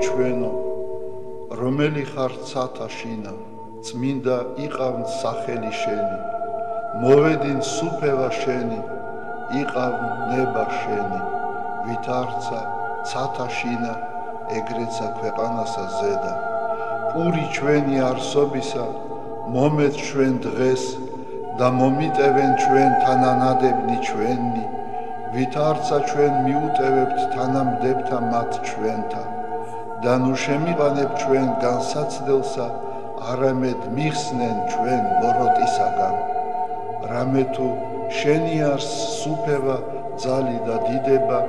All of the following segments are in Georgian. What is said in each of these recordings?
ჩვენო, რომელი ხარ ცათა შინა, წმინდა იყავნ სახელი შენი, მოვედინ სუფევა შენი, იყავნ ნება შენი, ვით არცა ცათა შინა, ეგრეცა ქვეყანასა ზედა. პური ჩვენი არსობისა, მომეც ჩვენ დღეს და მომიტევენ ჩვენ თანანადებნი ჩვენი, ვით არცა ჩვენ მიუტევებთ თანამდებთა მათ ჩვენთა და ნუ შემიყანებ ჩვენ განსაცდელსა, არამედ მიხსნენ ჩვენ ბოროტისაგან. რამე თუ შენი არს სუფევა, ძალი და დიდება,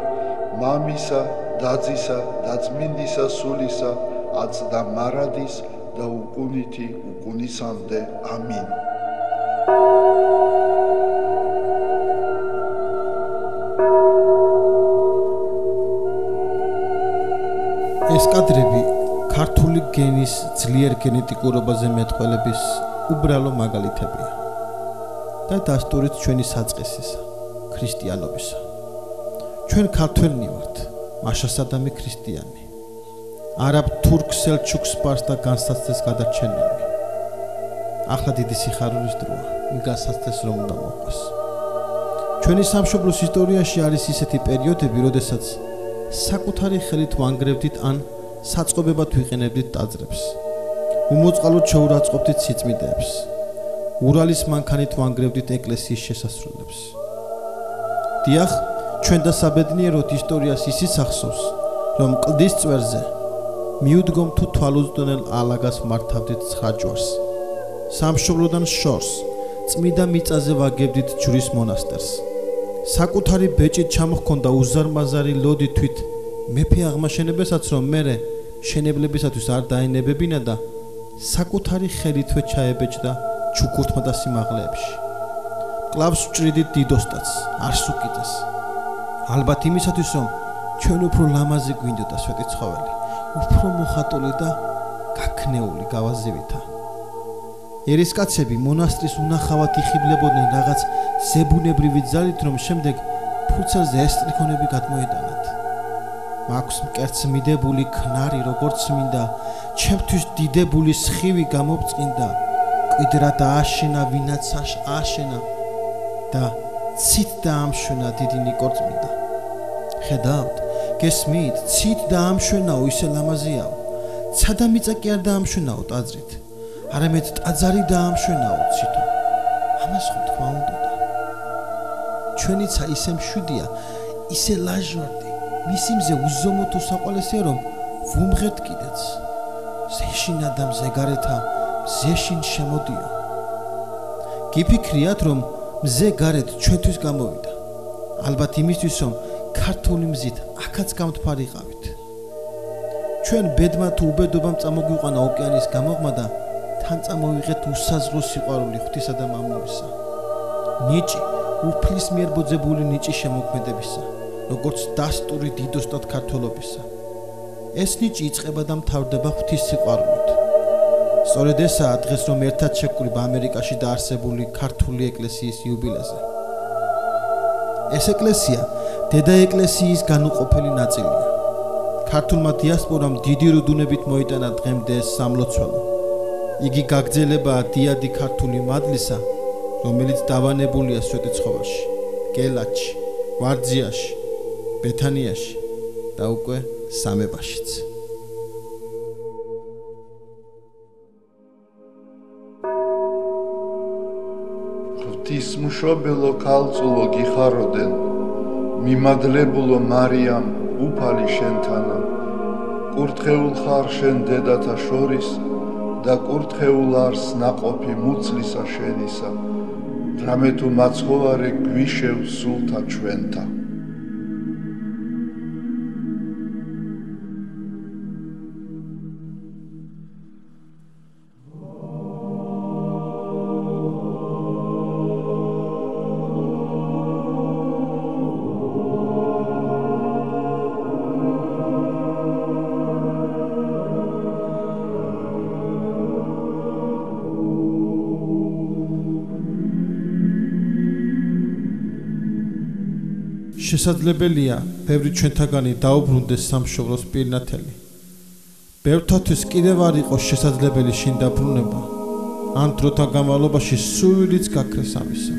მამისა, დაძისა და წმინდისა სულისა, აც და მარადის და უკუნითი უკუნისამდე. ამინ. ეს კადრები ქართული გენის ძლიერ გენეტიკურობაზე მეტყველების უბრალო მაგალითებია და დასტურით ჩვენი საწყისისა, ქრისტიანობისა. ჩვენ ქართველნი ვართ, მაშასადამი ქრისტიანი, არაბ თურქ სელჩუკ სპარსთა განსაცდელს გადარჩენილი. ახლა დიდი სიხარულის დროა, იმ განსაცდელს რომ უნდა მოყვას. ჩვენი სამშობლოს ისტორიაში არის ისეთი პერიოდები, როდესაც საკუთარი ხელით ვანგრევდით ან საწყობებად ვიყენებდით ტაძრებს. უმოწყალოდ შევურაცხყოფდით სიწმიდეებს. ურალის მანქანით ვანგრევდით ეკლესიის შესასრულებს. დიახ, ჩვენ დასაბედნიეროდ ისტორიას ისიც ახსოვს, რომ კლდის წვერზე მიუდგომ თუ თვალუწვდენელ ალაგას მართავდით ცხაჯვარს. სამშობლოდან შორს წმიდა მიწაზე ვაგებდით ჯვრის მონასტერს. საკუთარი ბეჭით ჩამოჰქონდა უზარმაზარი ლოდი თვით მეფე აღმაშენებასაც, რომ მერე შენებლებისათვის არ დაენებებინა და საკუთარი ხელითვე ჩაებეჭდა ჩუქურთმა და სიმაღლეებში. კლავს ვჭრიდით დიდოსტაც, არსუკიძეს. ალბათ იმისათვის, რომ ჩვენ უფრო ლამაზი გვინდოდა სვეტიცხოველი, უფრო მოხატული და გაქნეული გავაზივითა. ერისკაცები მონასტრის უნახავად იხიბლებოდნენ რაღაც ზებუნებრივი ძალით, რომ შემდეგ ფურცელზე ესტრიქონები გადმოეტანათ. მაქვს მკერდს მიდებული ქნარი, როგორც მინდა, ჩემთვის დიდებული სხივი გამობწყინდა, კვიდრა დააშენა, ვინაც აშენა და ცით დაამშვენა დიდი ნიკორწმინდა. ხედავთ, გესმით, ცით დაამშვენაო, ისე ლამაზიაო. ცადა მიწა კი არ დაამშვენაო ტაძრით, არამედ ტაძარი დაამშვენაო ცითო. ამას ხომ თქვა უნდოდა. ჩვენიცა ისე მშვიდია, ისე ლაჟვარდი, მისი მზე უზომო თუ საყვალესია, რომ ვუმღერთ კიდეც. ზეშინ ადამ ზეგარეთა, მზეშინ შემოდიო. გიფიქრიათ, რომ მზე გარეთ ჩვენთვის გამოვიდა. ალბათ იმისთვის, რომ ქართული მზით აქაც გამთფარიყავით. ჩვენ ბედმა თუ უბედობამ წამოგვიყვანა ოკეანის გამოღმა და თან წამოვიღეთ უსაზღრო სიყვარული ღვთისა და მამულისა. ნიჭი, უფლის მიერ ბოძებული ნიჭი შემოქმედებისა, როგორც დასტური დიდოსტად ქართველობისა. ეს ნიჭი იწყება და მთავრდება ღვთის სიყვარულით. სწორედ ესაა დღეს, რომ ერთად შევკრიბ ამერიკაში დაარსებული ქართული ეკლესიის იუბილეზე. ეს ეკლესია დედა ეკლესიის განუყოფელი ნაწილია. ქართულმა დიასპორამ დიდი რუდუნებით მოიტანა დღემდე ეს სამლოცველო. იგი გაგრძელებაა დიადი ქართული მადლისა, რომელიც დავანებულია სვეტიცხოველში, კელათში, ვარძიაში, ბეთანიაში და უკვე სამებაშიც. ღვთისმშობელო ქალწულო გიხაროდენ, მიმადლებულო მარიამ უფალი შენთანა, კურთხეულ ხარ შენ დედათა შორის და კურთხეულ არს ნაყოფი მუცლისა შენისა, რამე თუ მაცხოვარე გვიშევ სულთა ჩვენთა. შესაძლებელია, ბევრი ჩვენთაგანი დაუბრუნდეს სამშობლოს პირნათელი, ბევრთათვის კიდევ არ იყო შესაძლებელი შინ დაბრუნება, ან დროთა განმავლობაში სულიც გაქრეს ამისა.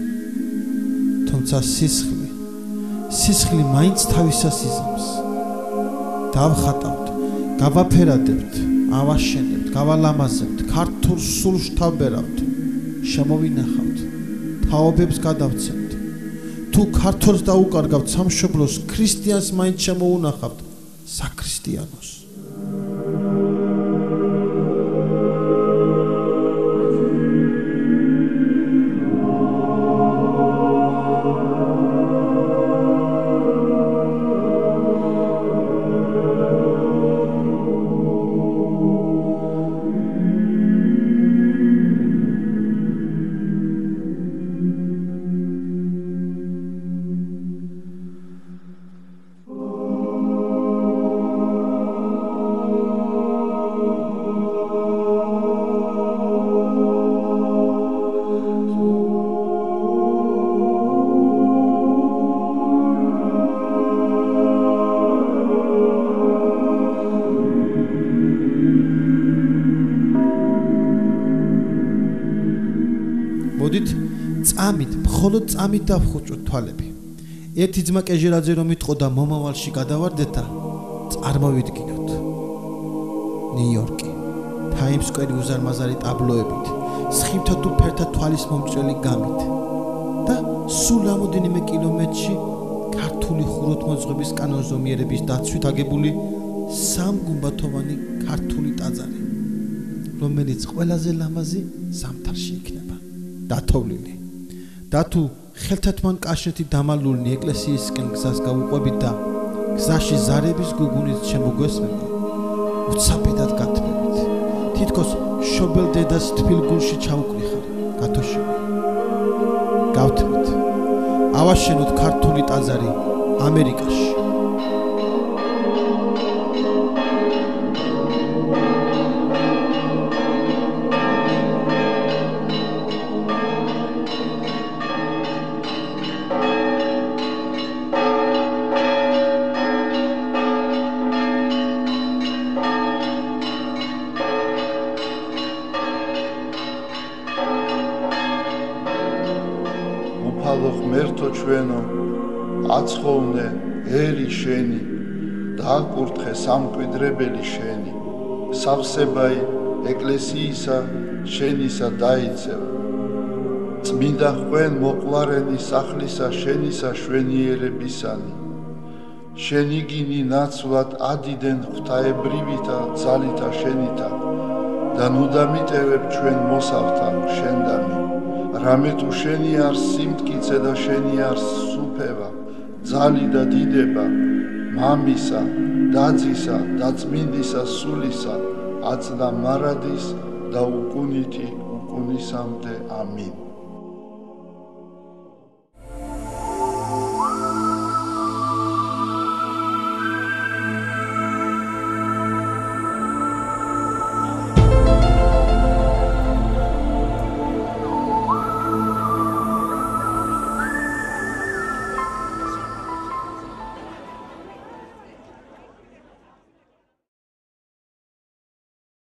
თუმცა სისხლი მაინც თავისას იზამს. დავხატავთ, გავაფერადებთ, ავაშენებთ, გავალამაზებთ, ქართულ სულს თავბერავთ, შემოვინახავთ, თაობებს გადავცემთ. თუ ქართულს დაუკარგავთ სამშობლოს, ქრისტიანს მაინც შემოუნახავთ, საქრისტიანოს. მოდით მხოლოდ წამით დავხუჭოთ თვალები. ერთი ძმა კეჟერაძე რომ იტყოდა მომავალში გადავარდეთ და წარმოვიდგინოთ. ნიუ-იორკი, თაიმს-სკვერი უზარმაზარი ტაბლოებით, სხივთა თუ ფერთა თვალის მომჭრელი გამით და სულ ამოდენიმე კილომეტრში ქართული ხუროთმოძღვრების კანონზომიერების დაცვით აგებული სამგუმბათოვანი ქართული ტაძარი, რომელიც ყველაზე ლამაზი ზამთარში იქნება. დათოვლილი და თუ ხელთათმან კაშეთი დამალულნი ეკლესიისკენ გზას გავუყვებით და გზაში ზარების გუგუნით შემოგვესმება, უცაბედად გათმებით, თითქოს შობელ დედას თბილგულში ჩაუკრიხარ, გათოშები. გავთმით, ავაშენოთ ქართული ტაძარი ამერიკაში. ღმერთო ჩვენო, აცხოვნე ელი შენი და აკურთხე სამკვიდრებელი შენი, სავსებაი ეკლესიისა შენისა დაიცევა. წმინდა ხვენ მოყვარენი სახლისა შენისა შვენიერებისანი, შენი გინი ნაცვლად ადიდენ ღვთაებრივითა ძალითა შენითა და ნუ დამიტევებ ჩვენ მოსავთა შენდანი. რამე თუ შენი არ სიმტკიცე და შენი არ სუფევა, ძალი და დიდება, მამისა, დაძისა და წმინდისა სულისა, აწდა მარადის და უკუნითი უკუნისამდე ამინ.